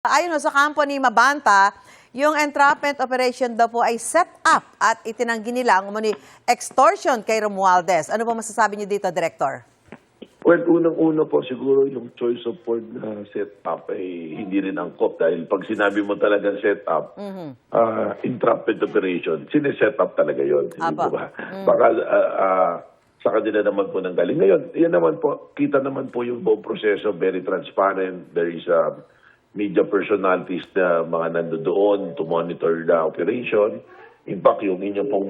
Ayon ho sa kampo ni Mabanta, yung entrapment operation daw po ay set up at itinanggi nila ang umano'y extortion kay Romualdez. Ano po masasabi niyo dito, Director? Well, unang-una po siguro yung choice of word na set up ay hindi rin angkop dahil pag sinabi mo talagang set up, entrapment operation, sineset up talaga yun. Hindi po ba? Baka sa kanila naman po nang galing. Ngayon, yan naman po, kita naman po yung buong proseso, very transparent. There is media personalities na mga nandoon to monitor the operation. In fact, yung inyo pong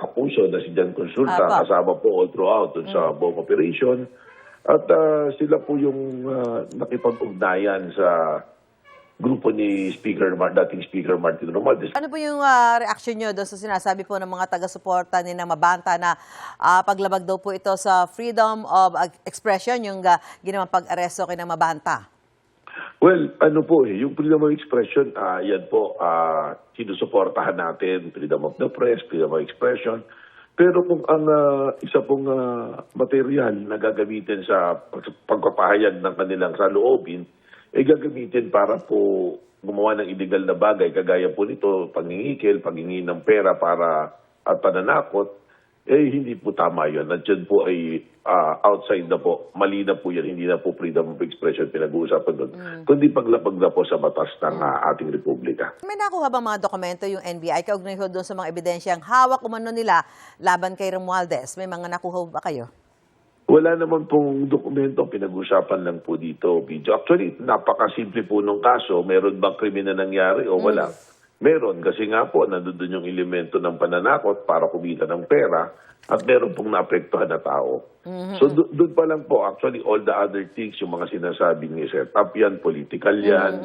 kapuso na si Jan Consulta, kasama po all throughout sa buong operation. At sila po yung nakipag-ugnayan sa grupo ni dating Speaker Martin Romualdez. Ano po yung reaction nyo doon sa sinasabi po ng mga taga-suporta ni na Mabanta na paglabag daw po ito sa freedom of expression, yung ginawang pag-aresto kay na Mabanta? Well, ano po yung freedom of expression, yan po, sinusuportahan natin, freedom of the press, freedom of expression. Pero kung ang isa pong material na gagamitin sa pagpapahayag ng kanilang saloobin, ay gagamitin para po gumawa ng illegal na bagay, kagaya po nito, pangingikil, paghingi ng pera para at pananakot, hindi po tama yun. At yun po ay outside na po, mali na po yan, hindi na po freedom of expression pinag-uusapan doon, kundi paglapag na po sa batas ng ating republika. May nakuha ba mga dokumento yung NBI kaugnay ho doon sa mga ebidensyang hawak umano nila laban kay Romualdez? May mga nakuha ba kayo? Wala naman pong dokumento, pinag-usapan lang po dito, video. Actually, napakasimple po nung kaso, meron bang krimen na nangyari o wala? Meron, kasi nga po, nandun yung elemento ng pananakot para kumita ng pera at meron pong naapektuhan na tao. So doon pa lang po, actually, all the other things, yung mga sinasabi ni set up yan, political yan,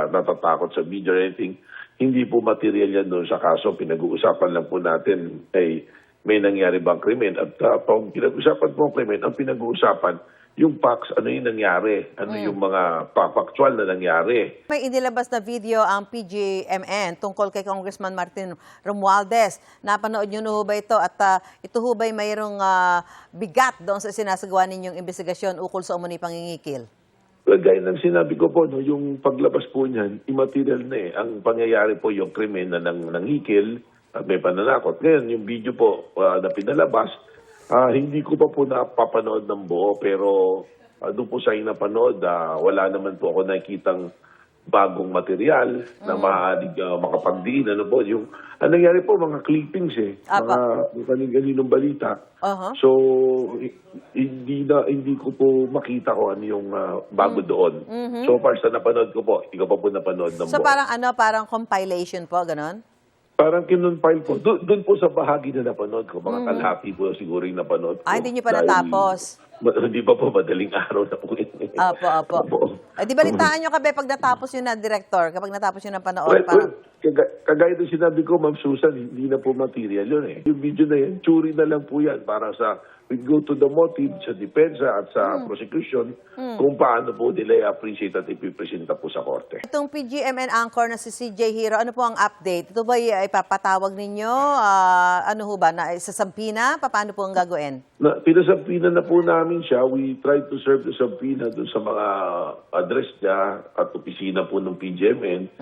natatakot sa media or anything, hindi po material yan doon sa kaso. Pinag-uusapan lang po natin ay may nangyari bang krimen. At pag pinag-uusapan po ang krimen, ang pinag-uusapan, yung facts, ano yung nangyari, ano yung mga factual na nangyari. May inilabas na video ang PGMN tungkol kay Congressman Martin Romualdez. Napanood nyo na ho ba ito? At ito ho ba'y mayroong bigat doon sa sinasagawa ninyong investigasyon ukol sa umano'y pangingikil? Well, gaya ng sinabi ko po, no, yung paglabas po niyan, immaterial na eh. Ang pangyayari po yung krimen na nangikil at may pananakot. Ngayon, yung video po na pinalabas, hindi ko pa po napapanood ng buo, pero doon po sa napanood, wala naman po ako nakikitang bagong material na maaaring makapagdiin. Ano po, yung, ang nangyari po, mga clippings mga kaninong balita. So, hindi ko po makita ko ano yung bago doon. So far sa napanood ko po, hindi ko pa po napanood ng buo. So parang compilation po, ganon? Parang kinonfile po. Doon po sa bahagi na napanood ko, mga kalahati po siguro yung napanood ko. Hindi nyo pa natapos? Hindi pa po, madaling araw na po yun. Opo. Di balitaan nyo kabe pag natapos yun na, Director? Kapag natapos yun na panood? Kagaya ng sinabi ko, Ma'am Susan, hindi na po material yun eh. Yung video na yan, tsuri na lang po yan para sa, we go to the motive sa depensa at sa prosecution, kung paano po nila i-appreciate at ipipresenta po sa korte. Itong PGMN anchor na si CJ Hero, ano po ang update? Ito ba ipapatawag ninyo? Ano ho ba? Sasampina? Paano po ang gagawin? Pinasampina na po namin siya. We tried to serve the sampina dun sa mga address niya at opisina po ng PGMN.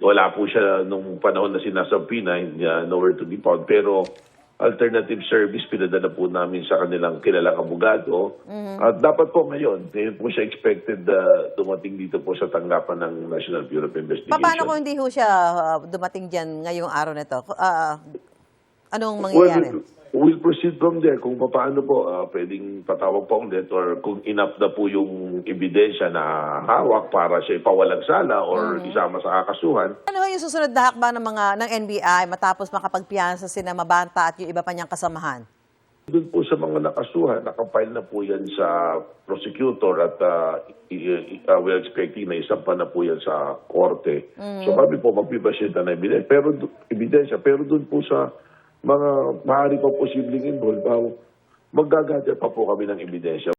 Wala po siya nung panahon na sinasampina, nowhere to be found. Pero alternative service, pinadala po namin sa kanilang kilalang abogado. At dapat po ngayon po siya expected dumating dito po sa tanggapan ng National Bureau of Investigation. Paano kung hindi ho siya dumating dyan ngayong araw na ito? Anong mangyayari? We'll proceed from there kung paano po pwedeng patawag po ulit or kung enough na po yung ebidensya na hawak para siya ipawalang sala or isama sa kakasuhan. Ano yung susunod na hakbang ng NBI matapos makapagpiyansa sina Mabanta at yung iba pa niyang kasamahan? Doon po sa mga nakasuhan, nakapile na po yan sa prosecutor at we're expecting na isang pa na po yan sa korte. So kami po magpipasyenta na ebidensya. Pero doon po sa mga maaari pa posibleng involved, magagather pa po kami ng ebidensya.